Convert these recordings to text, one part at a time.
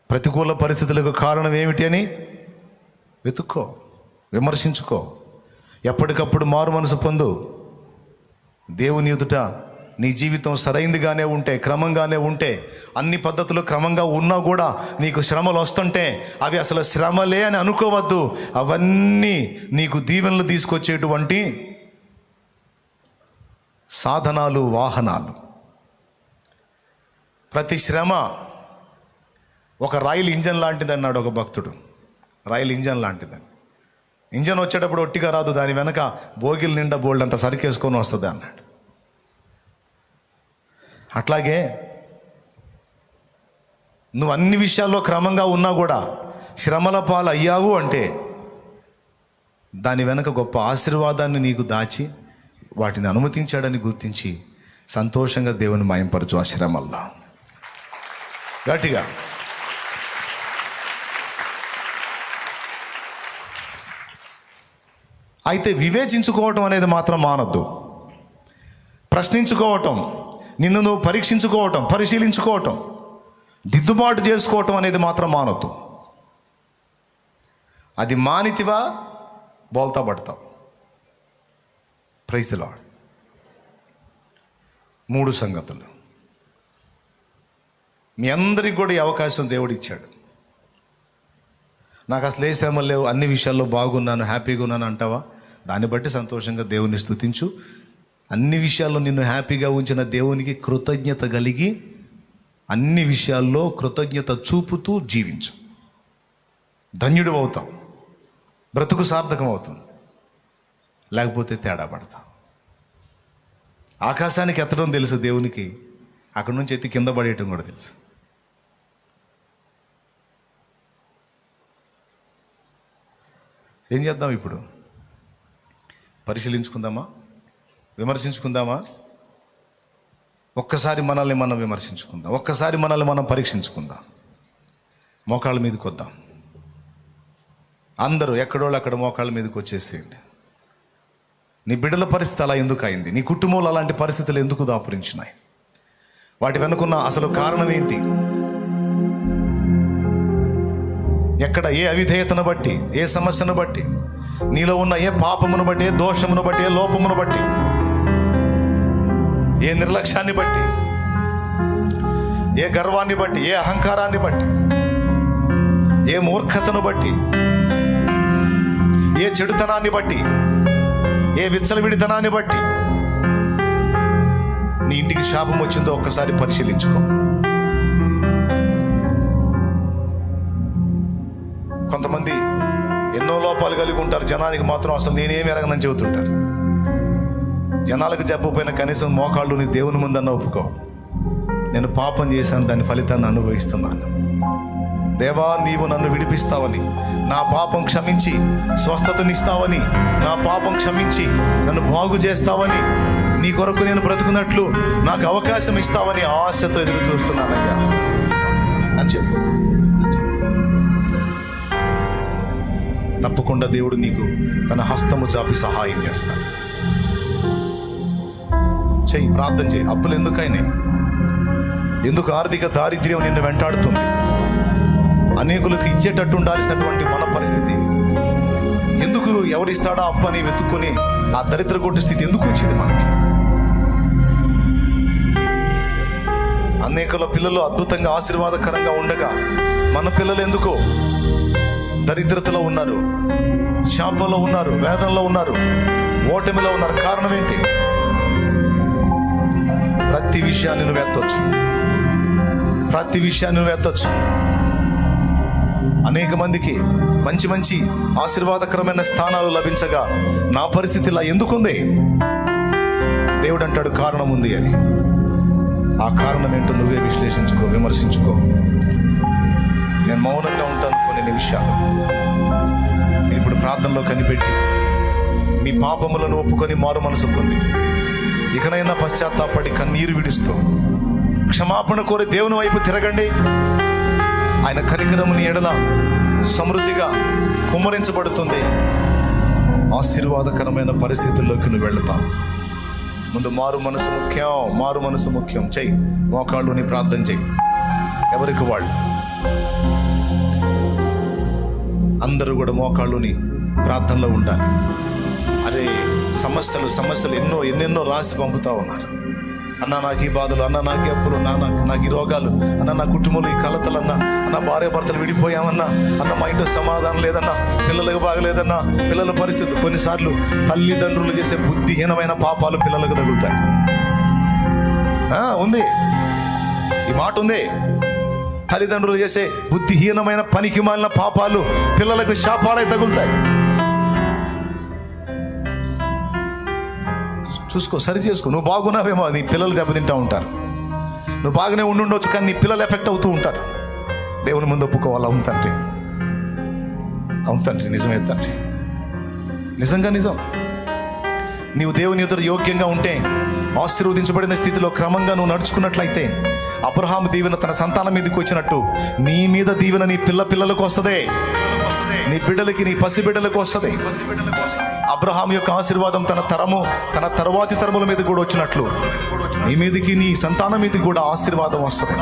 ప్రతికూల పరిస్థితులకు కారణం ఏమిటి అని వెతుక్కో, విమర్శించుకో. ఎప్పటికప్పుడు మారు మనసు పొందు. దేవుని ఎదుట నీ జీవితం సరైందిగానే ఉంటే, క్రమంగానే ఉంటే, అన్ని పద్ధతులు క్రమంగా ఉన్నా కూడా నీకు శ్రమలు వస్తుంటే అవి అసలు శ్రమలే అని అనుకోవద్దు. అవన్నీ నీకు దీవెనలు తీసుకొచ్చేటువంటి సాధనాలు, వాహనాలు. ప్రతి శ్రమ ఒక రైలు ఇంజన్ లాంటిది అన్నాడు ఒక భక్తుడు. రైలు ఇంజన్ లాంటిదని. ఇంజన్ వచ్చేటప్పుడు ఒట్టిగా రాదు, దాని వెనక బోగిల నిండా బోల్డ్ అంత సరికేసుకొని వస్తుంది అన్నాడు. అట్లాగే నువ్వు అన్ని విషయాల్లో క్రమంగా ఉన్నా కూడా శ్రమల పాలు అయ్యావు అంటే దాని వెనక గొప్ప ఆశీర్వాదాన్ని నీకు దాచి వాటిని అనుమతించాడని గుర్తించి సంతోషంగా దేవుని మయంపరచు. ఆ శ్రమల్లో గట్టిగా. అయితే వివేచించుకోవటం అనేది మాత్రం మానొద్దు. ప్రశ్నించుకోవటం, నిన్ను నువ్వు పరీక్షించుకోవటం, పరిశీలించుకోవటం, దిద్దుబాటు చేసుకోవటం అనేది మాత్రం మానొద్దు. అది మానితివా బోల్తా పడతావు. Praise the lord. 3 సంగతులు మీ అందరికి కూడా ఈ అవకాశం దేవుడు ఇచ్చాడు. నాకు అసలు ఏ శ్రమలు లేవు, అన్ని విషయాల్లో బాగున్నాను, హ్యాపీగా ఉన్నాను అంటావా? దాన్ని బట్టి సంతోషంగా దేవుని స్తుతించు. అన్ని విషయాల్లో నిన్ను హ్యాపీగా ఉంచిన దేవునికి కృతజ్ఞత కలిగి అన్ని విషయాల్లో కృతజ్ఞత చూపుతూ జీవించు. ధన్యుడు అవుతావు, బ్రతుకు సార్థకం అవుతుంది. లేకపోతే తేడా పడతావు. ఆకాశానికి ఎత్తడం తెలుసు దేవునికి, అక్కడి నుంచి ఎత్తి కింద పడేయటం కూడా తెలుసు. ఏం చేద్దాం ఇప్పుడు? పరిశీలించుకుందామా? విమర్శించుకుందామా? ఒక్కసారి మనల్ని మనం విమర్శించుకుందాం. ఒక్కసారి మనల్ని మనం పరీక్షించుకుందాం. మోకాళ్ళ మీదకి వద్దాం. అందరూ ఎక్కడోళ్ళు అక్కడ మోకాళ్ళ మీదకి వచ్చేసేయండి. నీ బిడ్డల పరిస్థితి అలా ఎందుకు అయింది? నీ కుటుంబంలో అలాంటి పరిస్థితులు ఎందుకు దాపురించినాయి? వాటి వెనుకున్న అసలు కారణం ఏంటి? ఎక్కడ ఏ అవిధేయతను బట్టి, ఏ సమస్యను బట్టి, నీలో ఉన్న ఏ పాపమును బట్టి, ఏ దోషమును బట్టి, ఏ లోపమును బట్టి, ఏ నిర్లక్ష్యాన్ని బట్టి, ఏ గర్వాన్ని బట్టి, ఏ అహంకారాన్ని బట్టి, ఏ మూర్ఖతను బట్టి, ఏ చెడుతనాన్ని బట్టి, ఏ విచ్చలవిడితనాన్ని బట్టి నీ ఇంటికి శాపం వచ్చిందో ఒక్కసారి పరిశీలించుకో. కొంతమంది ఎన్నో లోపాలు కలిగి ఉంటారు, జనానికి మాత్రం అసలు నేనేమి ఎరగనని చెబుతుంటారు. జనాలకు చెప్పకపోయినా కనీసం మోకాళ్ళు నీ దేవుని ముందన్న ఒప్పుకో. నేను పాపం చేశాను, దాని ఫలితాన్ని అనుభవిస్తున్నాను. దేవా, నీవు నన్ను విడిపిస్తావని, నా పాపం క్షమించి స్వస్థతనిస్తావని, నా పాపం క్షమించి నన్ను బాగు చేస్తావని, నీ కొరకు నేను బ్రతుకున్నట్లు నాకు అవకాశం ఇస్తావని ఆశతో ఎదురు చూస్తున్నానయ్యా అని చెప్పు. తప్పకుండా దేవుడు నీకు తన హస్తము చాపి సహాయం చేస్తాడు. చెయ్యి, ప్రార్థన చేయి. అప్పులు ఎందుకైనాయి? ఎందుకు ఆర్థిక దారిద్ర్యం నిన్ను వెంటాడుతుంది? అనేకులకు ఇచ్చేటట్టు ఉండాల్సినటువంటి మన పరిస్థితి ఎందుకు? ఎవరిస్తాడా అప్పు అని వెతుక్కొని ఆ దరిద్ర కొట్టు స్థితి ఎందుకు వచ్చింది మనకి? అనేకుల పిల్లలు అద్భుతంగా ఆశీర్వాదకరంగా ఉండగా మన పిల్లలు ఎందుకో దరిద్రతలో ఉన్నారు, శాపంలో ఉన్నారు, వేదనలో ఉన్నారు, ఓటమిలో ఉన్నారు. కారణం ఏంటి? ప్రతి విషయాన్ని నువ్వు ఎత్తొచ్చు, ప్రతి విషయాన్ని నువ్వు ఎత్తొచ్చు. అనేక మందికి మంచి మంచి ఆశీర్వాదకరమైన స్థానాలు లభించగా నా పరిస్థితి ఇలా ఎందుకుంది? దేవుడు అంటాడు కారణం ఉంది అని. ఆ కారణం ఏంటో నువ్వే విశ్లేషించుకో, విమర్శించుకో. నేను మౌనంగా ఉంటాను కొన్ని నిమిషాలు. ఇప్పుడు ప్రార్థనలో కనిపెట్టి మీ పాపములను ఒప్పుకొని మారు మనసు పొంది ఇకనైనా పశ్చాత్తాపడి కన్నీరు విడుస్తూ క్షమాపణ కోరి దేవుని వైపు తిరగండి. ఆయన కనికరముని ఎడల సమృద్ధిగా కుమ్మరించబడుతుంది. ఆశీర్వాదకరమైన పరిస్థితుల్లోకి నువ్వు వెళతావు. ముందు మారు మనసు ముఖ్యం, మారు మనసు ముఖ్యం. చెయ్యి, మోకాళ్ళుని ప్రార్థన చెయ్యి. ఎవరికి వాళ్ళు అందరూ కూడా మోకాళ్ళుని ప్రార్థనలో ఉండాలి. అరే సమస్యలు ఎన్నెన్నో రాసి పంపుతా ఉన్నారు. అన్న నాకు ఈ బాధలు, అన్న నాకు ఈ అప్పులు, నాకు ఈ రోగాలు, అన్న నా కుటుంబంలో ఈ కలతలు, అన్న భార్య భర్తలు విడిపోయామన్నా, అన్న మా ఇంట్లో సమాధానం లేదన్నా, పిల్లలకు బాగలేదన్నా, పిల్లల పరిస్థితి. కొన్నిసార్లు తల్లిదండ్రులు చేసే బుద్ధిహీనమైన పాపాలు పిల్లలకు తగులుతాయి. ఉంది, ఈ మాట ఉంది. తల్లిదండ్రులు చేసే బుద్ధిహీనమైన పనికి మాలిన పాపాలు పిల్లలకు శాపాలై తగులుతాయి. చూసుకో, సరి చేసుకో. నువ్వు బాగున్నావేమో, నీ పిల్లలు దెబ్బతింటూ ఉంటారు. నువ్వు బాగానే ఉండుండొచ్చు, కానీ నీ పిల్లలు ఎఫెక్ట్ అవుతూ ఉంటారు. దేవుని ముందు ఒప్పుకోవాలి. అవును తండ్రి, అవును తండ్రి, నిజమే తండ్రి, నిజంగా నిజం. నీవు దేవుని ఎదుట యోగ్యంగా ఉంటే, ఆశీర్వదించబడిన స్థితిలో క్రమంగా నువ్వు నడుచుకున్నట్లయితే, అబ్రహాము దీవెన తన సంతానం మీదకి వచ్చినట్టు నీ మీద దీవెన నీ పిల్లలకు వస్తుంది, నీ బిడ్డలకి, నీ పసి బిడ్డలకు వస్తుంది. అబ్రహాం యొక్క ఆశీర్వాదం తన తరువాతి తరముల మీద కూడా వచ్చినట్లు నీ మీదకి, నీ సంతానం మీదకి కూడా ఆశీర్వాదం వస్తుంది.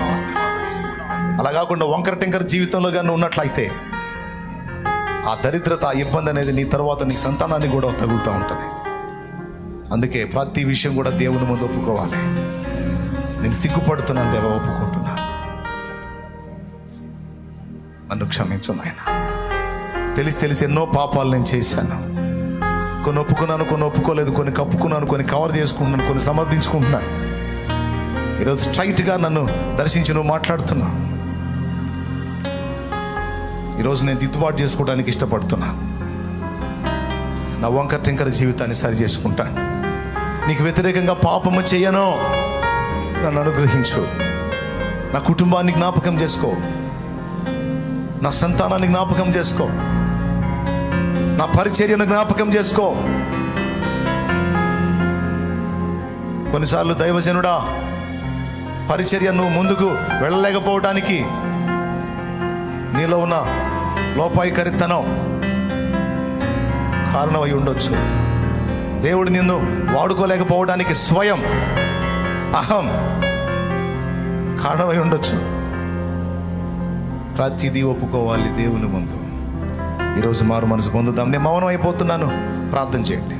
అలా కాకుండా వంకర టెంకర జీవితంలో కానీ ఉన్నట్లయితే ఆ దరిద్రత, ఆ ఇబ్బంది అనేది నీ తర్వాత నీ సంతానాన్ని కూడా తగులుతూ ఉంటుంది. అందుకే ప్రతి విషయం కూడా దేవుని ముందు ఒప్పుకోవాలి. నేను సిగ్గుపడుతున్నాను దేవా, ఒప్పుకుంటున్నా, నన్ను క్షమించు నాయన. తెలిసి ఎన్నో పాపాలు నేను చేశాను. కొన్ని ఒప్పుకున్నాను, కొన్ని ఒప్పుకోలేదు, కొన్ని కప్పుకున్నాను, కొన్ని కవర్ చేసుకుంటున్నాను, కొన్ని సమర్థించుకుంటున్నాను. ఈరోజు స్ట్రైట్గా నన్ను దర్శించి నువ్వు మాట్లాడుతున్నా. ఈరోజు నేను దిద్దుబాటు చేసుకోవడానికి ఇష్టపడుతున్నా. నా వంకర టెంకర జీవితాన్ని సరి చేసుకుంటా. నీకు వ్యతిరేకంగా పాపము చేయను. నన్ను అనుగ్రహించు. నా కుటుంబాన్ని జ్ఞాపకం చేసుకో, నా సంతానాన్ని జ్ఞాపకం చేసుకో, నా పరిచర్యను జ్ఞాపకం చేసుకో. కొన్నిసార్లు దైవజనుడా, పరిచర్య నువ్వు ముందుకు వెళ్ళలేకపోవడానికి నీలో ఉన్న లోపాయికరితనం కారణమై ఉండొచ్చు. దేవుడు నిన్ను వాడుకోలేకపోవడానికి స్వయం అహం కారణమై ఉండొచ్చు. ప్రతిదీ ఒప్పుకోవాలి దేవుని ముందు. ఈరోజు మారు మనసు పొందుదాం. నేను మౌనం అయిపోతున్నాను, ప్రార్థన చేయండి.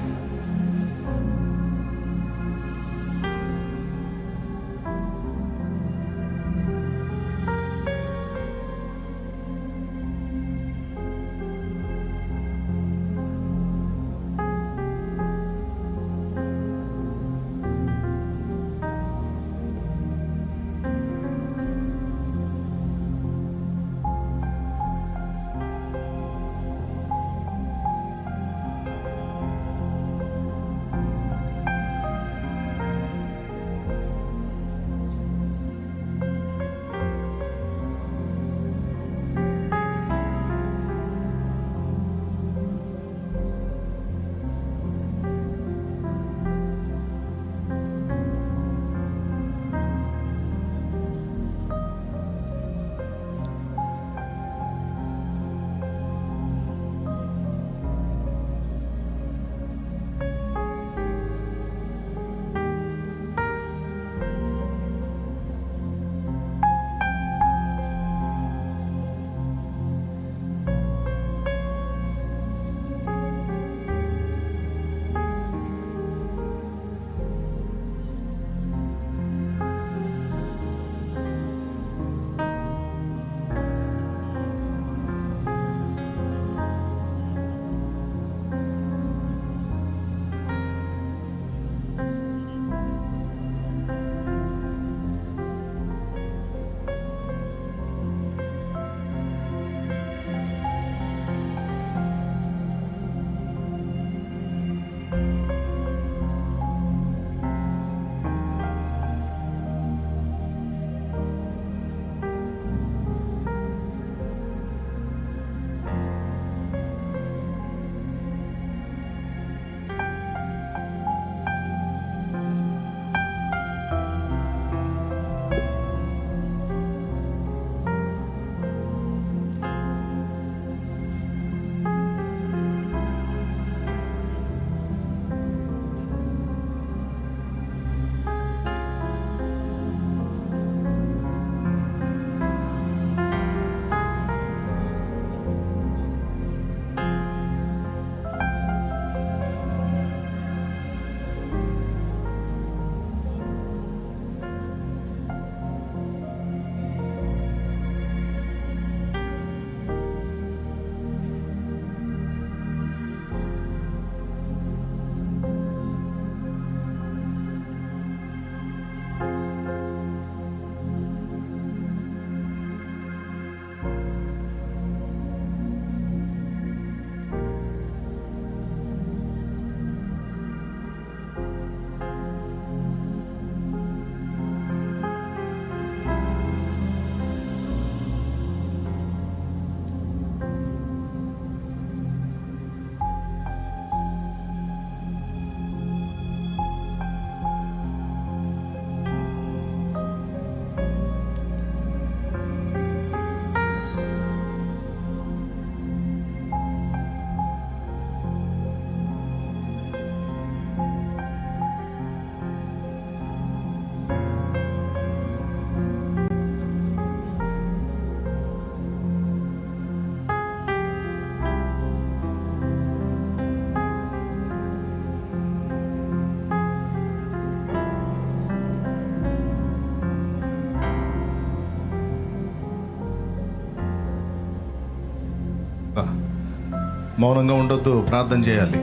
మౌనంగా ఉండొద్దు, ప్రార్థన చేయాలి.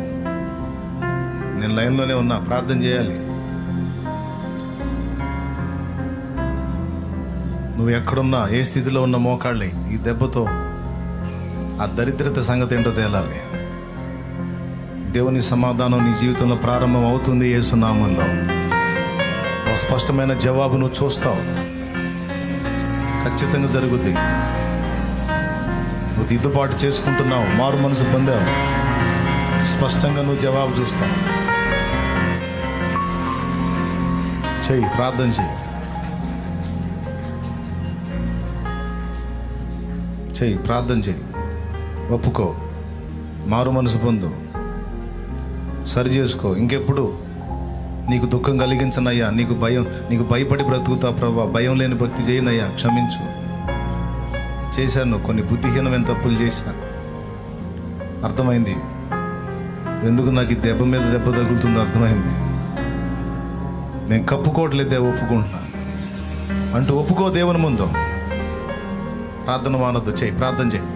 నేను లైన్లోనే ఉన్నా, ప్రార్థన చేయాలి. నువ్వు ఎక్కడున్నా, ఏ స్థితిలో ఉన్న మోకాళ్ళే ఈ దెబ్బతో ఆ దరిద్రత సంగతి ఏంటో తేలాలి. దేవుని సమాధానం నీ జీవితంలో ప్రారంభం అవుతుంది యేసు నామములో. ఒక స్పష్టమైన జవాబు నువ్వు చూస్తావు, ఖచ్చితంగా జరుగుతుంది. నువ్వు దిద్దుబాటు చేసుకుంటున్నావు, మారు మనసు పొందావు, స్పష్టంగా నువ్వు జవాబు చూస్తావు. చెయ్యి, ప్రార్థన చెయ్యి, చెయ్యి, ప్రార్థన చెయ్యి, ఒప్పుకో, మారు మనసు పొందు, సరి చేసుకో. ఇంకెప్పుడు నీకు దుఃఖం కలిగించనయ్యా, నీకు భయపడి బ్రతుకుతా ప్రభా, భయం లేని భక్తి చేయనయ్యా, క్షమించు. చేశాను, కొన్ని బుద్ధిహీనమైన తప్పులు చేశాను, అర్థమైంది. ఎందుకు నాకు ఈ దెబ్బ మీద దెబ్బ తగులుతుందో అర్థమైంది. నేను కప్పుకోవట్లేదే, ఒప్పుకుంటున్నా అంటూ ఒప్పుకో. దేవుని ముందు ప్రార్థన మానొద్దు, చెయ్యి, ప్రార్థన చెయ్యి.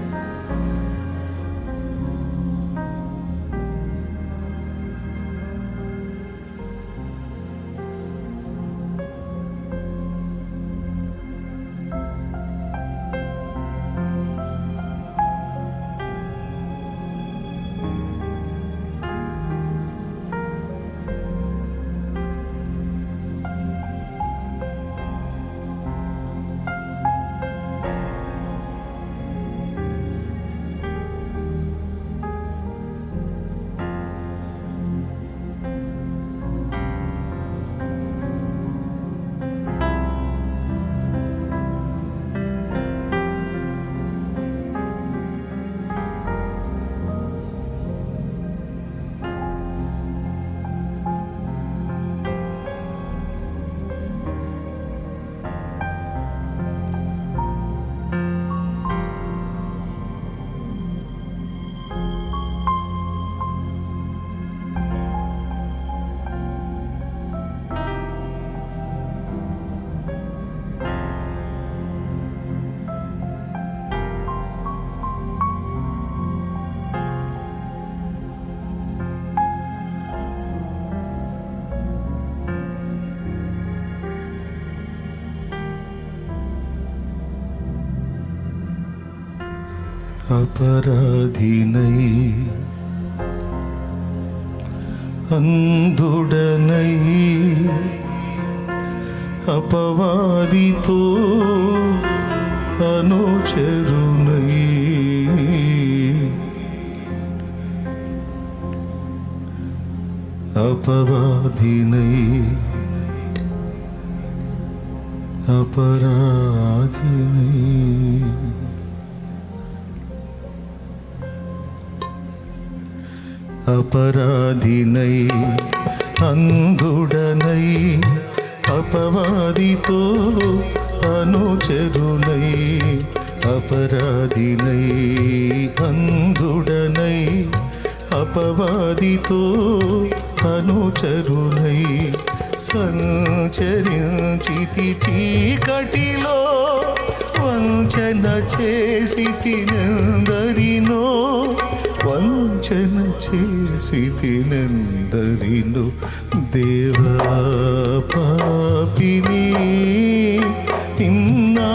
అపరాధినై అంధుడనై అపవాదితో అనుచరునై అపవాదినై అపరాధినై అపరాధినై అంధుడనై అపవాదితో అనుచరునై అపరాధినై అంధుడనై అపవాదితో అనుచరునై సంచరించితి చీకటిలో వంచన చేసితినందరినో వంచన చేసితినందరినో దేవా పాపిని నిన్నాశ్రయించాను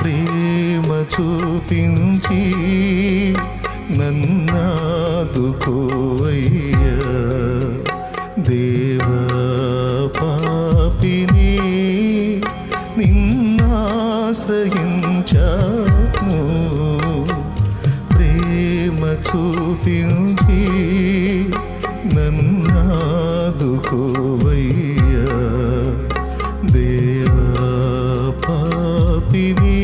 ప్రేమ చూపించి నన్నాదుకోవయ్యా దేవా పాపిని నిన్నాశ్రయించాను ప్రేమ చూపించి నన్నాదుకోవయ్యా దేవా పాపిని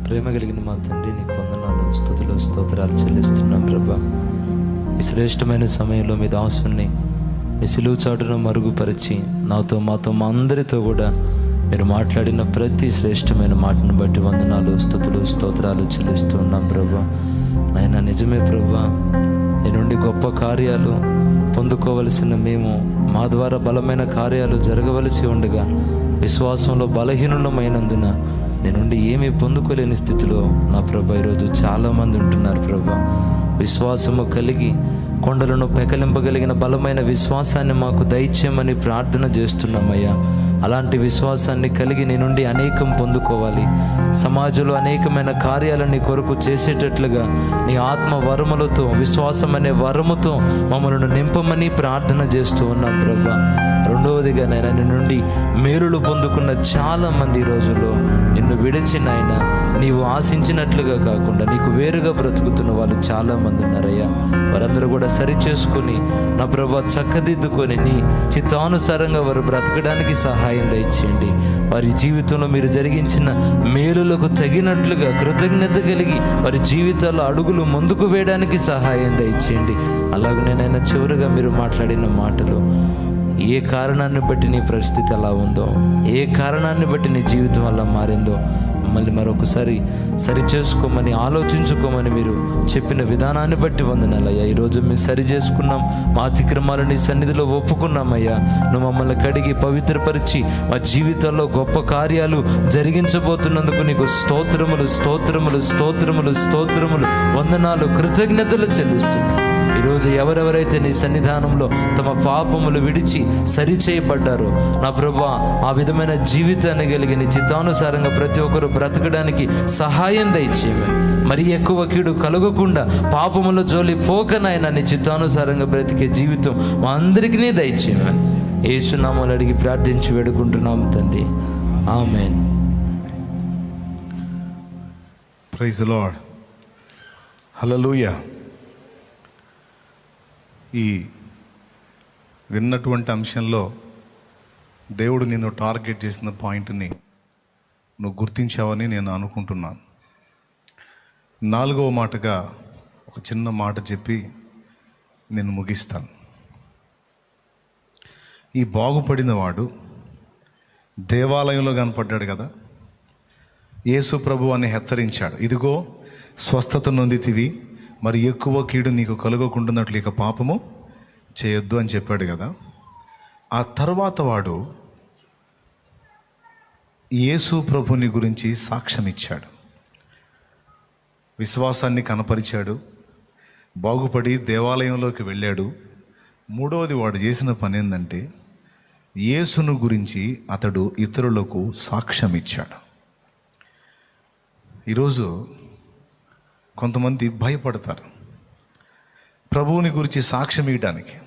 ప్రేమ కలిగిన మా తండ్రి, నీకు వందనాలు, స్తుతులు, స్తోత్రాలు చెల్లిస్తున్నాం ప్రభా. ఈ శ్రేష్టమైన సమయంలో మీ దాసుని మీ సిలువ చాటును మరుగుపరిచి నాతో మాతో మా అందరితో కూడా మీరు మాట్లాడిన ప్రతి శ్రేష్టమైన మాటను బట్టి వందనాలు, స్తుతులు, స్తోత్రాలు చెల్లిస్తున్నాం ప్రభా. నాయన నిజమే ప్రభా, నీ నుండి గొప్ప కార్యాలు పొందుకోవలసిన మేము మా ద్వారా బలమైన కార్యాలు జరగవలసి ఉండగా విశ్వాసంలో బలహీనులమైనందున నీ నుండి ఏమీ పొందుకోలేని స్థితిలో నా ప్రభా ఈరోజు చాలామంది ఉంటున్నారు ప్రభా. విశ్వాసము కలిగి కొండలను పెకలింపగలిగిన బలమైన విశ్వాసాన్ని మాకు దయచేయమని ప్రార్థన చేస్తున్నామయ్యా. అలాంటి విశ్వాసాన్ని కలిగి నీ నుండి అనేకం పొందుకోవాలి, సమాజంలో అనేకమైన కార్యాలని కొరకు చేసేటట్లుగా నీ ఆత్మ వరములతో, విశ్వాసం అనే వరముతో మమ్మల్ని నింపమని ప్రార్థన చేస్తూ ఉన్నాం ప్రభా. రెండవదిగా నాయన, నీ నుండి మేలులు పొందుకున్న చాలామంది ఈ రోజుల్లో నిన్ను విడిచి నాయన నీవు ఆశించినట్లుగా కాకుండా నీకు వేరుగా బ్రతుకుతున్న వాళ్ళు చాలామంది ఉన్నారయ్యా. వారందరూ కూడా సరి చేసుకుని నా ప్రభా చక్కదిద్దుకొని నీ చిత్తానుసారంగా వారు బ్రతకడానికి సహాయం దయచేయండి. వారి జీవితంలో మీరు జరిగించిన మేలులకు తగినట్లుగా కృతజ్ఞత కలిగి వారి జీవితాల్లో అడుగులు ముందుకు వేయడానికి సహాయం దయచేయండి. అలాగనే నాయన చివరిగా మీరు మాట్లాడిన మాటలు, ఏ కారణాన్ని బట్టి నీ పరిస్థితి అలా ఉందో, ఏ కారణాన్ని బట్టి నీ జీవితం అలా మారిందో మళ్ళీ మరొకసారి సరి చేసుకోమని, ఆలోచించుకోమని మీరు చెప్పిన విధానాన్ని బట్టి వందనాలయ్యా. ఈరోజు మేము సరి చేసుకున్నాం, మా అతిక్రమాలు నీ సన్నిధిలో ఒప్పుకున్నామయ్యా. నువ్వు మమ్మల్ని కడిగి పవిత్రపరిచి మా జీవితాల్లో గొప్ప కార్యాలు జరిగించబోతున్నందుకు నీకు స్తోత్రములు, స్తోత్రములు, స్తోత్రములు, స్తోత్రములు, వందనాలు, కృతజ్ఞతలు చెల్లిస్తున్నాం. ఈరోజు ఎవరెవరైతే నీ సన్నిధానంలో తమ పాపములు విడిచి సరిచేయబడ్డారో నా ప్రభా, ఆ విధమైన జీవితాన్ని కలిగి నీ చిత్తానుసారంగా ప్రతి ఒక్కరు బ్రతకడానికి సహాయం దయచేయమని, మరి ఎక్కువ కీడు కలగకుండా పాపముల జోలి పోకనైనా నీ చిత్తానుసారంగా బ్రతికే జీవితం మా అందరికీ దయచేయమని యేసు నామములో అడిగి ప్రార్థించి వేడుకుంటున్నాం తండ్రి, ఆమేన్. ప్రైజ్ ది లార్డ్, హల్లెలూయా. ఈ విన్నటువంటి అంశంలో దేవుడు నిన్ను టార్గెట్ చేసిన పాయింట్ని నువ్వు గుర్తించావని నేను అనుకుంటున్నాను. 4వ మాటగా ఒక చిన్న మాట చెప్పి నేను ముగిస్తాను. ఈ బాగుపడిన వాడు దేవాలయంలో కనపడ్డాడు కదా, యేసు ప్రభు అని హెచ్చరించాడు. ఇదిగో స్వస్థత నొందితివి, మరి ఎక్కువ కీడు నీకు కలుగకుండాన్నట్లు ఇక పాపము చేయొద్దు అని చెప్పాడు కదా. ఆ తర్వాత వాడు యేసు ప్రభుని గురించి సాక్ష్యం ఇచ్చాడు, విశ్వాసాన్ని కనపరిచాడు, బాగుపడి దేవాలయంలోకి వెళ్ళాడు. 3వది వాడు చేసిన పని ఏంటంటే యేసును గురించి అతడు ఇతరులకు సాక్ష్యం ఇచ్చాడు. ఈరోజు కొంతమంది భయపడతారు ప్రభువుని గురించి సాక్ష్యం ఇవ్వడానికి.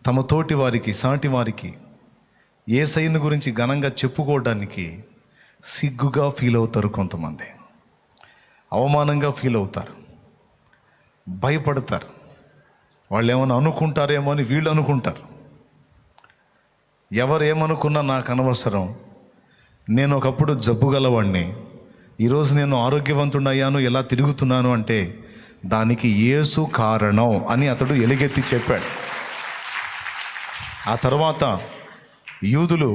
తమ తోటి వారికి, సాటి వారికి యేసయ్యను గురించి ఘనంగా చెప్పుకోవడానికి సిగ్గుగా ఫీల్ అవుతారు, కొంతమంది అవమానంగా ఫీల్ అవుతారు, భయపడతారు. వాళ్ళు ఏమైనా అనుకుంటారేమో అని వీళ్ళు అనుకుంటారు. ఎవరేమనుకున్నా నాకు అనవసరం, నేను ఒకప్పుడు జబ్బు గలవాడిని, ఈరోజు నేను ఆరోగ్యవంతుడయ్యాను, ఎలా తిరుగుతున్నాను అంటే దానికి యేసు కారణం అని అతడు ఎలుగెత్తి చెప్పాడు. ఆ తర్వాత యూదులు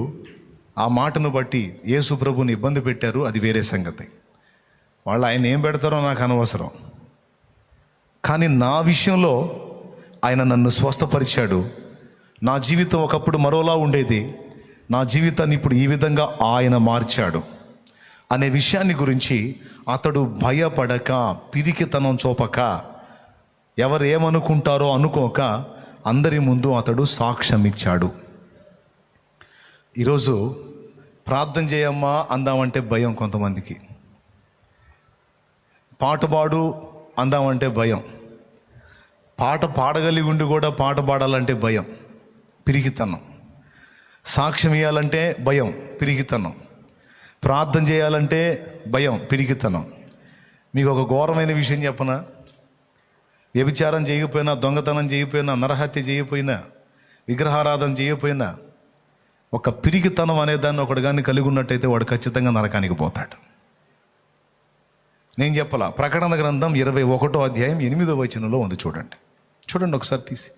ఆ మాటను బట్టి యేసు ప్రభుని ఇబ్బంది పెట్టారు, అది వేరే సంగతి. వాళ్ళు ఆయన ఏం పెడతారో నాకు అనవసరం, కానీ నా విషయంలో ఆయన నన్ను స్వస్థపరిచాడు. నా జీవితం ఒకప్పుడు మరోలా ఉండేది, నా జీవితాన్ని ఇప్పుడు ఈ విధంగా ఆయన మార్చాడు అనే విషయాన్ని గురించి అతడు భయపడక, పిరికితనం చూపక, ఎవరు ఏమనుకుంటారో అనుకోక అందరి ముందు అతడు సాక్ష్యం ఇచ్చాడు. ఈరోజు ప్రార్థన చేయమ్మా అందామంటే భయం కొంతమందికి, పాట పాడు అందామంటే భయం, పాట పాడగలిగి ఉండి కూడా పాట పాడాలంటే భయం, పిరికితనం, సాక్ష్యం ఇవ్వాలంటే భయం, పిరికితనం, ప్రార్థన చేయాలంటే భయం, పిరికితనం. మీకు ఒక ఘోరమైన విషయం చెప్పనా? వ్యభిచారం చేయకపోయినా, దొంగతనం చేయకపోయినా, నరహత్య చేయకపోయినా, విగ్రహారాధన చేయకపోయినా, ఒక పిరికితనం అనే దాన్ని ఒకడు కానీ కలిగి ఉన్నట్టయితే వాడు ఖచ్చితంగా నరకానికి పోతాడు. నేను చెప్పలా, ప్రకటన గ్రంథం 21వ అధ్యాయం 8వ వచనంలో ఉంది. చూడండి ఒకసారి తీసి.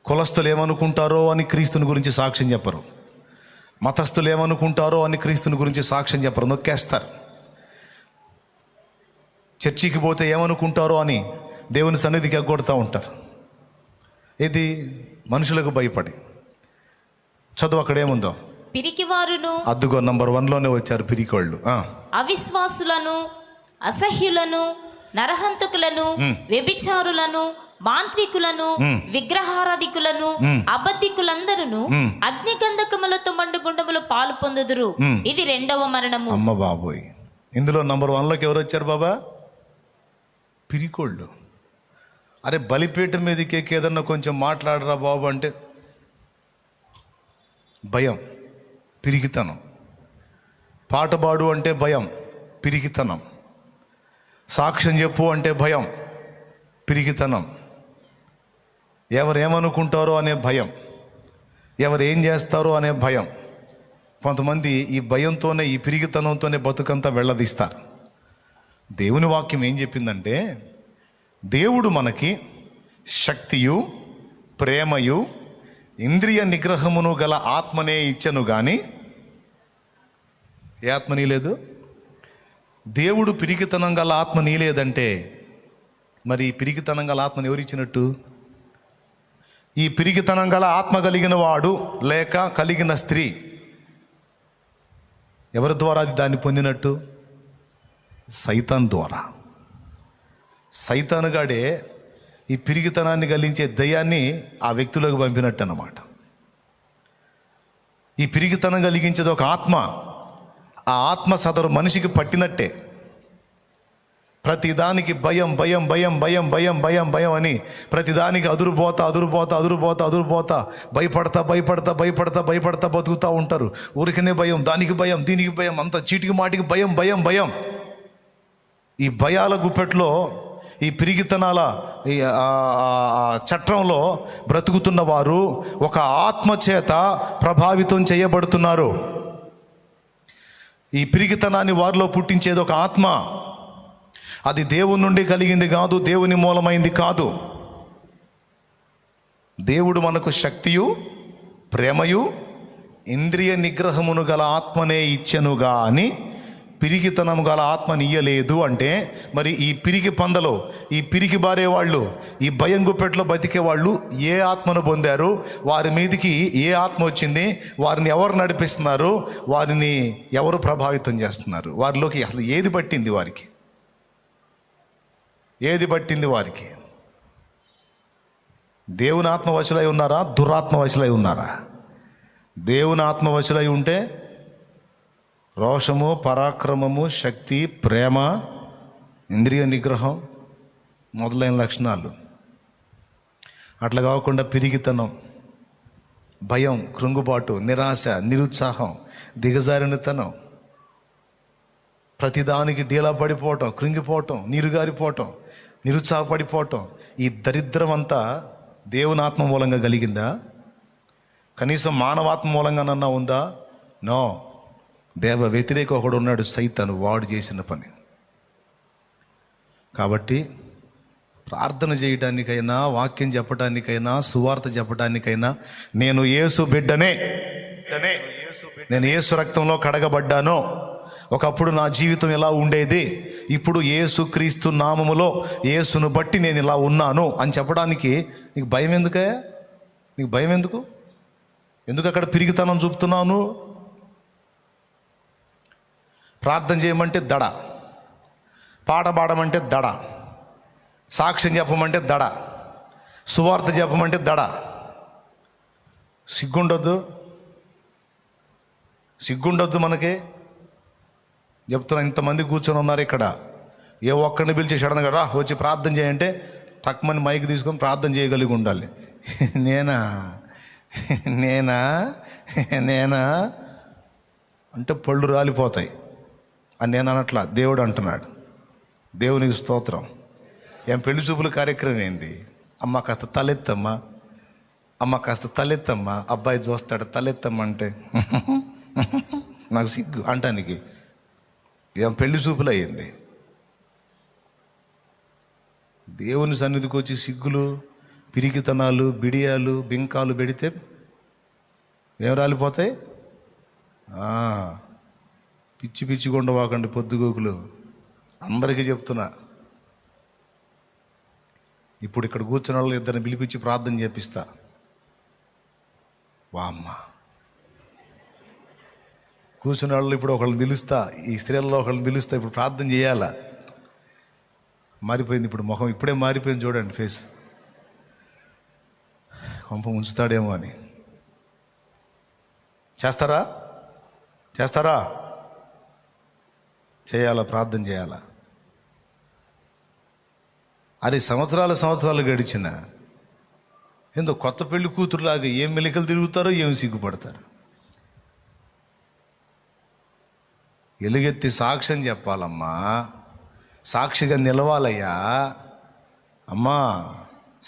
కులస్తులు ఏమనుకుంటారో అని క్రీస్తుని గురించి సాక్ష్యం చెప్పరు, మతస్థులు ఏమనుకుంటారో అని క్రీస్తుని గురించి సాక్ష్యం చెప్పరు, నొక్కేస్తారు. చర్చికి పోతే ఏమనుకుంటారో అని దేవుని సన్నిధికి ఎగ్గొడుతూ ఉంటారు. ఇది మనుషులకు భయపడి. చదువు అక్కడ ఏముందో. పిరికివారును, అద్దుగో నంబర్ 1లోనే వచ్చారు పిరికోళ్ళు. అవిశ్వాసులను, అసహ్యులను, నరహంతకులను, వ్యభిచారులను, మాంత్రికులను, విగ్రహారాధికులను, అబద్ధికులందరూ అగ్నిగంధకములతో మండుగుండములో పాలు పొందుదురు. ఇది 2వ మరణము. అమ్మ బాబోయ్, ఇందులో నంబర్ 1లోకి ఎవరు వచ్చారు బాబా? పిరికోళ్ళు. అరే బలిపీఠం మీదకి ఎక్కి ఏదన్నా కొంచెం మాట్లాడరా బాబు అంటే భయం, పిరికితనం. పాట పాడు అంటే భయం, పిరికితనం. సాక్ష్యం చెప్పు అంటే భయం, పిరికితనం. ఎవరేమనుకుంటారో అనే భయం, ఎవరు ఏం చేస్తారో అనే భయం. కొంతమంది ఈ భయంతోనే, ఈ పిరికితనంతోనే బతుకంతా వెళ్ళదీస్తారు. దేవుని వాక్యం ఏం చెప్పిందంటే, దేవుడు మనకి శక్తియు, ప్రేమయు, ఇంద్రియ నిగ్రహమును గల ఆత్మనే ఇచ్చను కానీ ఏ ఆత్మ నీలేదు? దేవుడు పిరికితనం గల ఆత్మ నీలేదంటే మరి పిరికితనం గల ఆత్మను ఎవరిచ్చినట్టు? ఈ పిరికితనం గల ఆత్మ కలిగిన వాడు లేక కలిగిన స్త్రీ ఎవరి ద్వారా అది దాన్ని పొందినట్టు? సైతాన్ ద్వారా. సైతానుగాడే ఈ పిరికితనాన్ని కలిగించే దయ్యాన్ని ఆ వ్యక్తిలోకి పంపినట్టు అన్నమాట. ఈ పిరికితనం కలిగించేది ఒక ఆత్మ. ఆ ఆత్మ సదరు మనిషికి పట్టినట్టే. ప్రతిదానికి భయం భయం భయం భయం భయం భయం భయం అని ప్రతిదానికి అదురుపోతా భయపడతా బతుకుతూ ఉంటారు. ఊరికనే భయం, దానికి భయం, దీనికి భయం, అంత చీటికి మాటికి భయం భయం భయం. ఈ భయాల గుప్పెట్లో, ఈ పిరిగితనాల ఈ చట్రంలో బ్రతుకుతున్న వారు ఒక ఆత్మ చేత ప్రభావితం చేయబడుతున్నారు. ఈ పిరిగితనాన్ని వారిలో పుట్టించేది ఒక ఆత్మ. అది దేవుని నుండి కలిగింది కాదు, దేవుని మూలమైంది కాదు. దేవుడు మనకు శక్తియు, ప్రేమయు, ఇంద్రియ నిగ్రహమును గల ఆత్మనే ఇచ్చెనుగా అని పిరికితనం గల ఆత్మని ఇయ్యలేదు అంటే, మరి ఈ పిరికి పందలో, ఈ పిరికి బారే వాళ్ళు, ఈ భయం గుప్పెట్లో బతికే వాళ్ళు ఏ ఆత్మను పొందారు? వారి మీదకి ఏ ఆత్మ వచ్చింది? వారిని ఎవరు నడిపిస్తున్నారు? వారిని ఎవరు ప్రభావితం చేస్తున్నారు? వారిలోకి అసలు ఏది పట్టింది? వారికి ఏది పట్టింది? వారికి దేవుని ఆత్మ వశులై ఉన్నారా? దురాత్మ వశులై ఉన్నారా? దేవుని ఆత్మ వశులై ఉంటే రోషము, పరాక్రమము, శక్తి, ప్రేమ, ఇంద్రియ నిగ్రహం మొదలైన లక్షణాలు. అట్లా కాకుండా పిరిగితనం, భయం, కృంగుబాటు, నిరాశ, నిరుత్సాహం, దిగజారినతనం, ప్రతిదానికి డీలా పడిపోవటం, కృంగిపోవటం, నీరుగారిపోవటం, నిరుత్సాహపడిపోవటం, ఈ దరిద్రం అంతా దేవుని ఆత్మ మూలంగా కలిగిందా? కనీసం మానవాత్మ మూలంగానన్నా ఉందా? నో. దేవ వ్యతిరేక ఒకడు ఉన్నాడు, సైతాను. వాడు చేసిన పని. కాబట్టి ప్రార్థన చేయడానికైనా, వాక్యం చెప్పడానికైనా, సువార్త చెప్పడానికైనా నేను యేసు బిడ్డనే, నేను యేసు రక్తంలో కడగబడ్డాను, ఒకప్పుడు నా జీవితం ఎలా ఉండేది, ఇప్పుడు యేసు క్రీస్తు నామములో యేసును బట్టి నేను ఇలా ఉన్నాను అని చెప్పడానికి నీకు భయం ఎందుకే? నీకు భయం ఎందుకు? ఎందుకు అక్కడ పిరిగితనం చూపుతున్నాను? ప్రార్థన చేయమంటే దడ, పాట పాడమంటే దడ, సాక్ష్యం చెప్పమంటే దడ, సువార్త చెప్పమంటే దడ. సిగ్గుండొద్దు మనకి. చెప్తున్నా, ఇంతమంది కూర్చొని ఉన్నారు ఇక్కడ. ఏ ఒక్కడిని పిలిచి సడన్గా రా వచ్చి ప్రార్థన చేయంటే టక్మని మైక్ తీసుకొని ప్రార్థన చేయగలిగి ఉండాలి. నేనా అంటే పళ్ళు రాలిపోతాయి అని నేను అనట్లా, దేవుడు అంటున్నాడు. దేవునికి స్తోత్రం. ఏం పెళ్లి చూపుల కార్యక్రమం ఏంది? అమ్మ కాస్త తలెత్తమ్మా, అమ్మ కాస్త తలెత్తమ్మా, అబ్బాయి చూస్తాడు, తలెత్తమ్మా అంటే నాకు సిగ్గు అంటానికి ఏం పెళ్లి చూపులు అయ్యింది. దేవుని సన్నిధికి వచ్చి సిగ్గులు, పిరికితనాలు, బిడియాలు, బింకాలు పెడితే ఏం రాలిపోతాయి? పిచ్చి పిచ్చి కొండవాకండి పొద్దుగోకులు, అందరికీ చెప్తున్నా. ఇప్పుడు ఇక్కడ కూర్చున్న వాళ్ళు ఇద్దరిని పిలిపించి ప్రార్థన చేపిస్తా. వామ్మ, కూర్చున్న వాళ్ళు ఇప్పుడు ఒకళ్ళని పిలుస్తా, ఈ స్త్రీలలో ఒకళ్ళని పిలుస్తా. ఇప్పుడు ప్రార్థన చేయాలా? మారిపోయింది ఇప్పుడు ముఖం, ఇప్పుడే మారిపోయింది చూడండి ఫేస్. కొంప ఉంచుతాడేమో అని. చేస్తారా? చేయాలా? ప్రార్థన చేయాలా? అది సంవత్సరాలు గడిచిన ఏందో కొత్త పెళ్లి కూతురులాగా ఏం మెలికలు తిరుగుతారో, ఏం సిగ్గుపడతారు. ఎలుగెత్తి సాక్ష్యం చెప్పాలమ్మా, సాక్షిగా నిలవాలయ్యా. అమ్మా,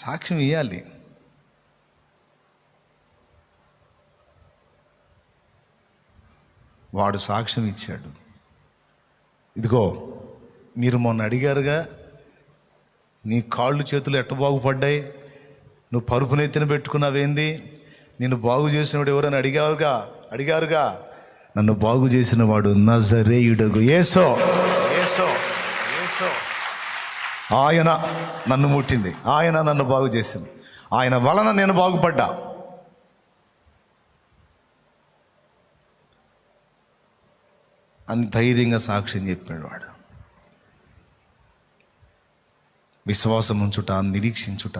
సాక్ష్యం ఇవ్వాలి. వాడు సాక్ష్యం ఇచ్చాడు. ఇదిగో, మీరు మొన్న అడిగారుగా, నీ కాళ్ళు చేతులు ఎట్ట బాగుపడ్డాయి, నువ్వు పరుపునెత్తిన పెట్టుకున్నావేంది, నిన్ను బాగు చేసినవాడు ఎవరైనా అడిగారుగా. నన్ను బాగు చేసిన వాడు నజరేయుడగు యేసు. ఆయన నన్ను ముట్టింది, ఆయన నన్ను బాగు చేసింది, ఆయన వలన నేను బాగుపడ్డా అని ధైర్యంగా సాక్ష్యం చెప్పాడు వాడు. విశ్వాసం ఉంచుట, నిరీక్షించుట,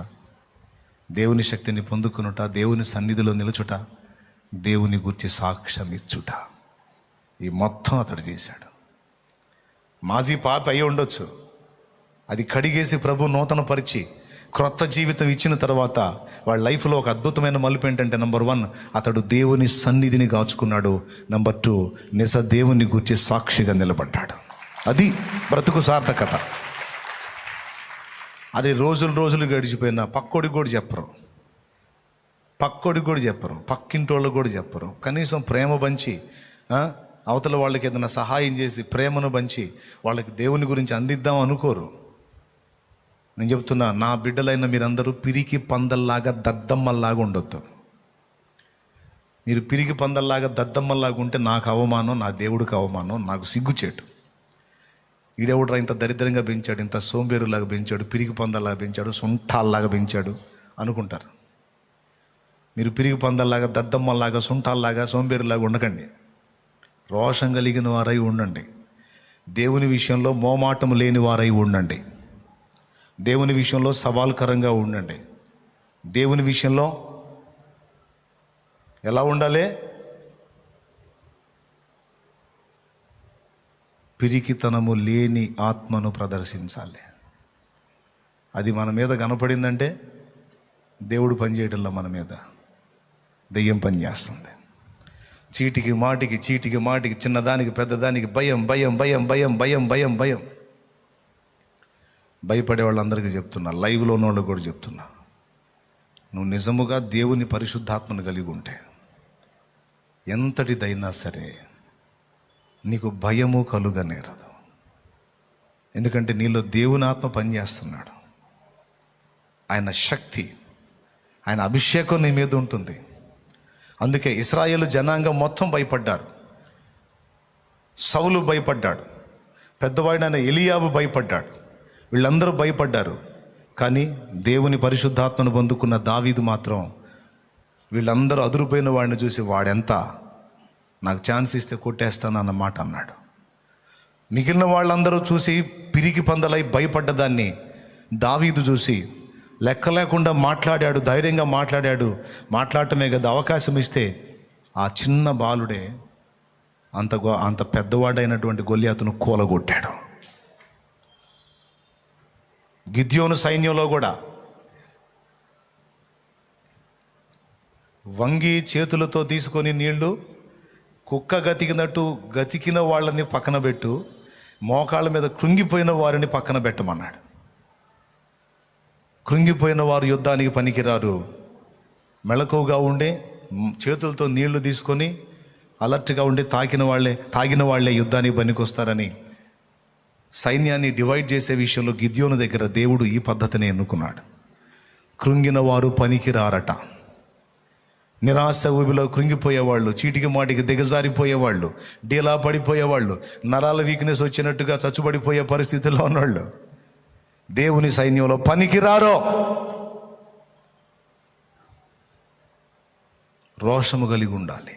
దేవుని శక్తిని పొందుకునుట, దేవుని సన్నిధిలో నిలుచుట, దేవుని గురించి సాక్ష్యం ఇచ్చుట, ఈ మొత్తం అతడు చేశాడు. మాజీ పాప అయి ఉండొచ్చు, అది కడిగేసి ప్రభు నూతన పరిచి క్రొత్త జీవితం ఇచ్చిన తర్వాత వాళ్ళ లైఫ్లో ఒక అద్భుతమైన మలుపు ఏంటంటే, నెంబర్ 1, అతడు దేవుని సన్నిధిని కాచుకున్నాడు. నెంబర్ 2, నిజ దేవుని గురించి సాక్షిగా నిలబడ్డాడు. అది బ్రతుకు సార్థకత. అది రోజులు గడిచిపోయినా పక్కోడికి కూడా చెప్పరు, పక్కింటి వాళ్ళకి కూడా చెప్పరు. కనీసం ప్రేమ పంచి, అవతల వాళ్ళకి ఏదైనా సహాయం చేసి ప్రేమను పంచి వాళ్ళకి దేవుని గురించి అందిద్దాం అనుకోరు. నేను చెప్తున్నా, నా బిడ్డలైన మీరందరూ పిరికి పందల్లాగా దద్దమ్మల్లాగా ఉండొద్దు. మీరు పిరికి పందల్లాగా దద్దమ్మల్లాగా ఉంటే నాకు అవమానం, నా దేవుడికి అవమానం, నాకు సిగ్గుచేటు. ఈడెవడరా ఇంత దరిద్రంగా పెంచాడు, ఇంత సోంబేరులాగా పెంచాడు, పిరికి పందల్లాగా పెంచాడు, సుంఠాల్లాగా పెంచాడు అనుకుంటారు. మీరు పిరికి పందల్లాగా, దద్దమ్మల్లాగా, సుంఠాల్లాగా, సోంబేరులాగా ఉండకండి. రోషం కలిగిన వారై ఉండండి. దేవుని విషయంలో మోమాటం లేని వారై ఉండండి. దేవుని విషయంలో సవాల్కరంగా ఉండండి. దేవుని విషయంలో ఎలా ఉండాలి? పిరికితనము లేని ఆత్మను ప్రదర్శించాలి. అది మన మీద కనపడిందంటే దేవుడు పనిచేయడంలో మన మీద దెయ్యం పని చేస్తుంది. చీటికి మాటికి చిన్నదానికి పెద్దదానికి భయం. భయపడే వాళ్ళందరికీ చెప్తున్నా, లైవ్లో ఉన్న వాళ్ళకి కూడా చెప్తున్నా, నువ్వు నిజముగా దేవుని పరిశుద్ధాత్మను కలిగి ఉంటే ఎంతటిదైనా సరే నీకు భయము కలుగనేరదు. ఎందుకంటే నీలో దేవుని ఆత్మ పనిచేస్తున్నాడు. ఆయన శక్తి, ఆయన అభిషేకం నీ మీద ఉంటుంది. అందుకే ఇశ్రాయేలు జనాంగం మొత్తం భయపడ్డారు. సౌలు భయపడ్డాడు, పెద్దవాడైన ఎలియాబు భయపడ్డాడు, వీళ్ళందరూ భయపడ్డారు. కానీ దేవుని పరిశుద్ధాత్మను పొందుకున్న దావీదు మాత్రం వీళ్ళందరూ అదురుపోయిన వాడిని చూసి, వాడెంత, నాకు ఛాన్స్ ఇస్తే కొట్టేస్తాను అన్నమాట అన్నాడు. మిగిలిన వాళ్ళందరూ చూసి పిరికి పందలై భయపడ్డదాన్ని దావీదు చూసి లెక్క లేకుండా మాట్లాడాడు, ధైర్యంగా మాట్లాడాడు. మాట్లాడటమే కదా, అవకాశం ఇస్తే ఆ చిన్న బాలుడే అంత పెద్దవాడైనటువంటి గొల్యాతును కూలగొట్టాడు. గిద్యోను సైన్యంలో కూడా వంగి చేతులతో తీసుకొని నీళ్లు కుక్క గతికినట్టు గతికిన వాళ్ళని పక్కన పెట్టు, మోకాళ్ళ మీద కృంగిపోయిన వారిని పక్కన పెట్టమన్నాడు. కృంగిపోయిన వారు యుద్ధానికి పనికిరారు. మెళకువగా ఉండి చేతులతో నీళ్లు తీసుకొని అలర్ట్గా ఉండి తాగిన వాళ్ళే యుద్ధానికి పనికొస్తారని సైన్యాన్ని డివైడ్ చేసే విషయంలో గిద్యోను దగ్గర దేవుడు ఈ పద్ధతిని ఎన్నుకున్నాడు. కృంగిన వారు పనికి రారట. నిరాశ ఊబిలో కృంగిపోయేవాళ్ళు, చీటికి మాటికి దిగజారిపోయేవాళ్ళు, డీలా పడిపోయేవాళ్ళు, నరాల వీక్నెస్ వచ్చినట్టుగా చచ్చుబడిపోయే పరిస్థితుల్లో ఉన్నవాళ్ళు దేవుని సైన్యంలో పనికి రారో. రోషము కలిగి ఉండాలి,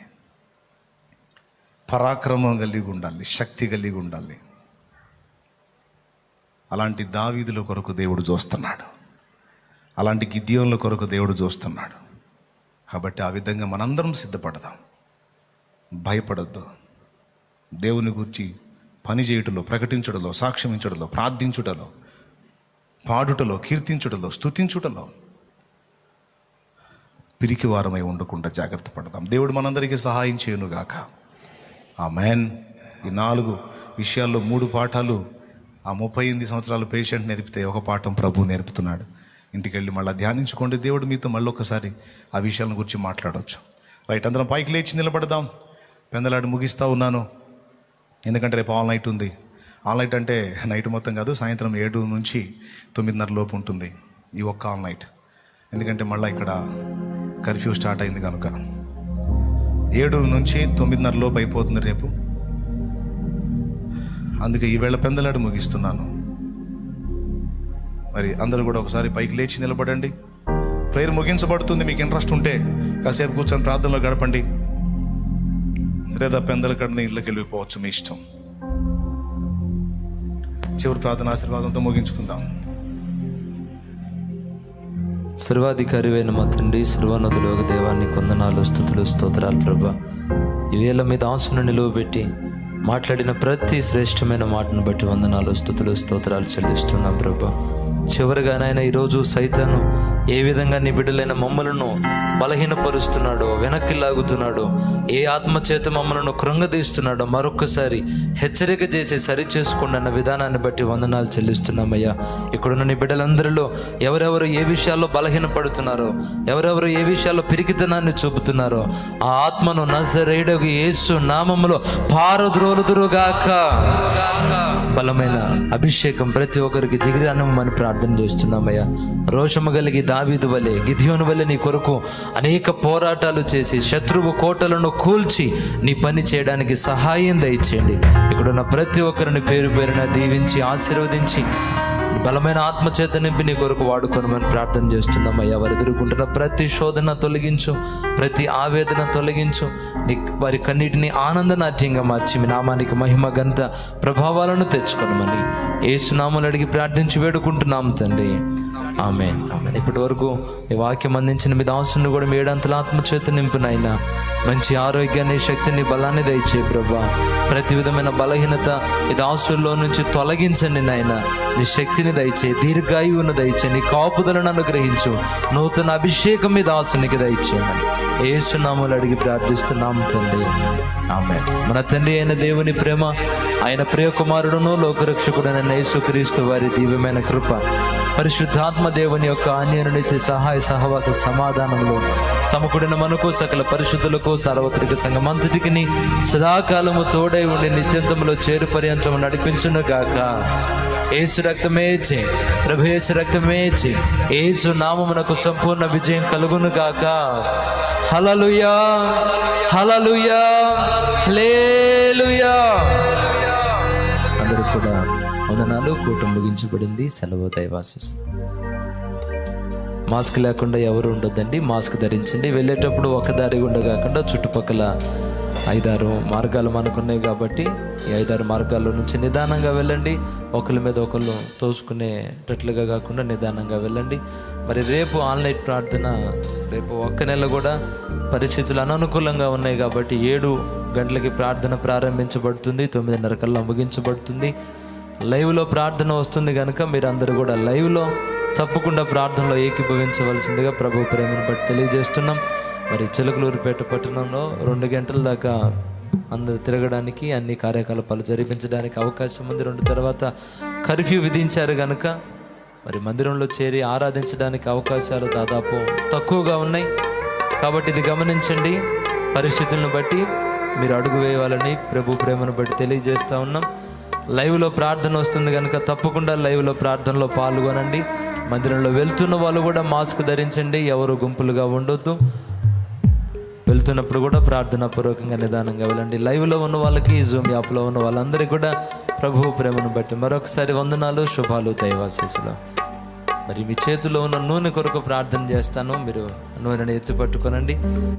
పరాక్రమం కలిగి ఉండాలి, శక్తి కలిగి ఉండాలి. అలాంటి దావీదుల కొరకు దేవుడు చూస్తున్నాడు, అలాంటి గిద్యోనుల కొరకు దేవుడు చూస్తున్నాడు. కాబట్టి ఆ విధంగా మనందరం సిద్ధపడదాం. భయపడద్దు. దేవుని గురించి పని చేయుటలో, ప్రకటించుటలో, సాక్ష్యమించుటలో, ప్రార్థించుటలో, పాడుటలో, కీర్తించుటలో, స్తుతించుటలో పిరికివారమై ఉండకుండా జాగ్రత్త పడదాం. దేవుడు మనందరికీ సహాయం చేయనుగాక. ఆమేన్. ఈ 4 విషయాల్లో 3 పాఠాలు ఆ 38 సంవత్సరాల పేషెంట్ నేర్పితే, ఒక పాఠం ప్రభు నేర్పుతున్నాడు. ఇంటికి వెళ్ళి మళ్ళీ ధ్యానించుకోండి. దేవుడు మీతో మళ్ళీ ఒకసారి ఆ విషయాల గురించి మాట్లాడవచ్చు. రైట్, అందరం పైకి లేచి నిలబడదాం. పెందలాడి ముగిస్తూ ఉన్నాను, ఎందుకంటే రేపు ఆల్ నైట్ ఉంది. ఆల్ నైట్ అంటే నైట్ మొత్తం కాదు, సాయంత్రం 7 నుంచి 9:30 లోపు ఉంటుంది ఈ ఒక్క ఆల్ నైట్. ఎందుకంటే మళ్ళీ ఇక్కడ కర్ఫ్యూ స్టార్ట్ అయింది కనుక 7 నుంచి 9:30 లోపు అయిపోతుంది రేపు. అందుకే ఈవేళ పెందలాడి ముగిస్తున్నాను. మరి అందరూ కూడా ఒకసారి పైకి లేచి నిలబడండి. ప్రేయర్ ముగించబడుతుంది. మీకు ఇంట్రెస్ట్ ఉంటే కాసేపు కూర్చొని ప్రార్థనలో గడపండి, లేదా పెందల కడిని ఇళ్ళకి వెళ్ళిపోవచ్చు, మీ ఇష్టం. చివరి ప్రార్థన ఆశీర్వాదంతో ముగించుకుందాం. సర్వాధికారివైన మా తండ్రి, సర్వోన్నతుడైన దేవానికి వందనాలు, స్తుతులు, స్తోత్రాలు ప్రభా. ఈవేళ మీ దాసును నిలువబెట్టి మాట్లాడిన ప్రతి శ్రేష్టమైన మాటను బట్టి వందనాలు, స్తుతులు, స్తోత్రాలు చెల్లిస్తున్నాం ప్రభా. చివరిగా నాయన ఈరోజు సైతాను ఏ విధంగా నీ బిడ్డలైన మమ్మలను బలహీనపరుస్తున్నాడో, వెనక్కి లాగుతున్నాడో, ఏ ఆత్మచేత మమ్మలను కృంగదీస్తున్నాడో మరొక్కసారి హెచ్చరిక చేసి సరి చేసుకోండి అన్న విధానాన్ని బట్టి వందనాలు చెల్లిస్తున్నామయ్యా. ఇక్కడున్న నీ బిడ్డలందరిలో ఎవరెవరు ఏ విషయాల్లో బలహీనపడుతున్నారో, ఎవరెవరు ఏ విషయాల్లో పిరికితనాన్ని చూపుతున్నారో ఆ ఆత్మను నజరేయుడగు యేసు నామములో పారద్రోలుదురుగాక. బలమైన అభిషేకం ప్రతి ఒక్కరికి దిగిరానమని ప్రార్థన చేస్తున్నామయ్యా. రోషము కలిగి దావీదు వలె, గిద్యోను వలె నీ కొరకు అనేక పోరాటాలు చేసి శత్రువు కోటలను కూల్చి నీ పని చేయడానికి సహాయం దయచేయండి. ఇక్కడున్న ప్రతి ఒక్కరిని పేరు పేరున దీవించి ఆశీర్వదించి బలమైన ఆత్మచేత నింపి నీ కొరకు వాడుకోనమని ప్రార్థన చేస్తున్నామయ్యా. వారు ఎదుర్కొంటున్న ప్రతి శోధన తొలగించు, ప్రతి ఆవేదన తొలగించు. నీ వారి కన్నిటిని ఆనందనాట్యంగా మార్చి మీ నామానికి మహిమ, ఘనత, ప్రభావాలను తెచ్చుకోనమని యేసు నామములో అడిగి ప్రార్థించి వేడుకుంటున్నాం తండ్రి. ఆమేన్. ఇప్పటి వరకు ఈ వాక్యం అందించిన మీ దాసుని కూడా మీ 7 అంతల ఆత్మచేత నింపునైనా మంచి ఆరోగ్యాన్ని, శక్తిని, బలాన్ని దయచే ప్రభా. ప్రతి విధమైన బలహీనత ఈ దాసుల్లో నుంచి తొలగించండి నాయన. నీ శక్తిని దయచే, దీర్ఘాయువును దయచే, నీ కాపుదలను అనుగ్రహించు, నూతన అభిషేకం మీ దాసునికి దయచేయమని యేసు నామములో అడిగి ప్రార్థిస్తున్నాం తండ్రి. ఆమేన్. మన తండ్రి అయిన దేవుని ప్రేమ, ఆయన ప్రియ కుమారుడును లోకరక్షకుడైన యేసుక్రీస్తు వారి దివ్యమైన కృప, పరిశుద్ధాత్మ దేవుని యొక్క అన్యోన్యత సహాయ సహవాస సమాధానంలో సమకూడిన మనకు, సకల పరిశుద్ధులకు, సార్వత్రిక సంఘమంతటికి సదాకాలము తోడై ఉండి నిత్యంతములో చేరు పర్యంతం నడిపించును గాక. యేసు రక్తమే చే, ప్రభు యేసు రక్తమే చే, యేసు నామమునకు సంపూర్ణ విజయం కలుగును గాక. హల్లెలూయా, హల్లెలూయా, హల్లెలూయా. అందరూ కూడా వందనాలు. కూటం ముగించబడింది. సెలవు. దైవాశీస్. మాస్క్ లేకుండా ఎవరు ఉండొద్దండి. మాస్క్ ధరించండి. వెళ్ళేటప్పుడు ఒక దారి గుండా కాకుండా చుట్టుపక్కల 5-6 మార్గాలు మనకున్నాయి కాబట్టి ఈ 5-6 మార్గాల్లో నుంచి నిదానంగా వెళ్ళండి. ఒకళ్ళ మీద ఒకళ్ళు తోసుకునేటట్లుగా కాకుండా నిదానంగా వెళ్ళండి. మరి రేపు ఆన్లైన్ ప్రార్థన, రేపు ఒక్క నెల కూడా పరిస్థితులు అననుకూలంగా ఉన్నాయి కాబట్టి 7 గంటలకి ప్రార్థన ప్రారంభించబడుతుంది, 9:30 కల్లా ముగించబడుతుంది. లైవ్లో ప్రార్థన వస్తుంది కనుక మీరు అందరూ కూడా లైవ్లో తప్పకుండా ప్రార్థనలో ఏకీభవించవలసిందిగా ప్రభు ప్రేమను బట్టి తెలియజేస్తున్నాం. మరి చిలకలూరుపేట పట్టణంలో 2 గంటల దాకా అందరూ తిరగడానికి, అన్ని కార్యకలాపాలు జరిపించడానికి అవకాశం ఉంది. 2 తర్వాత కర్ఫ్యూ విధించారు కనుక మరి మందిరంలో చేరి ఆరాధించడానికి అవకాశాలు దాదాపు తక్కువగా ఉన్నాయి. కాబట్టి ఇది గమనించండి. పరిస్థితులను బట్టి మీరు అడుగు వేయాలని ప్రభు ప్రేమను బట్టి తెలియజేస్తూ ఉన్నాం. లైవ్లో ప్రార్థన వస్తుంది కనుక తప్పకుండా లైవ్లో ప్రార్థనలో పాల్గొనండి. మందిరంలో వెళ్తున్న వాళ్ళు కూడా మాస్క్ ధరించండి, ఎవరు గుంపులుగా ఉండొద్దు. వెళ్తున్నప్పుడు కూడా ప్రార్థనాపూర్వకంగా నిదానంగా వెళ్ళండి. లైవ్లో ఉన్న వాళ్ళకి, జూమ్ యాప్లో ఉన్న వాళ్ళందరికీ కూడా ప్రభు ప్రేమను బట్టి మరొకసారి వందనాలు, శుభాలు, దైవాశీస్సులు. మరి మీ చేతిలో ఉన్న నూనె కొరకు ప్రార్థన చేస్తాను. మీరు నూనెని ఎత్తి పట్టుకోనండి.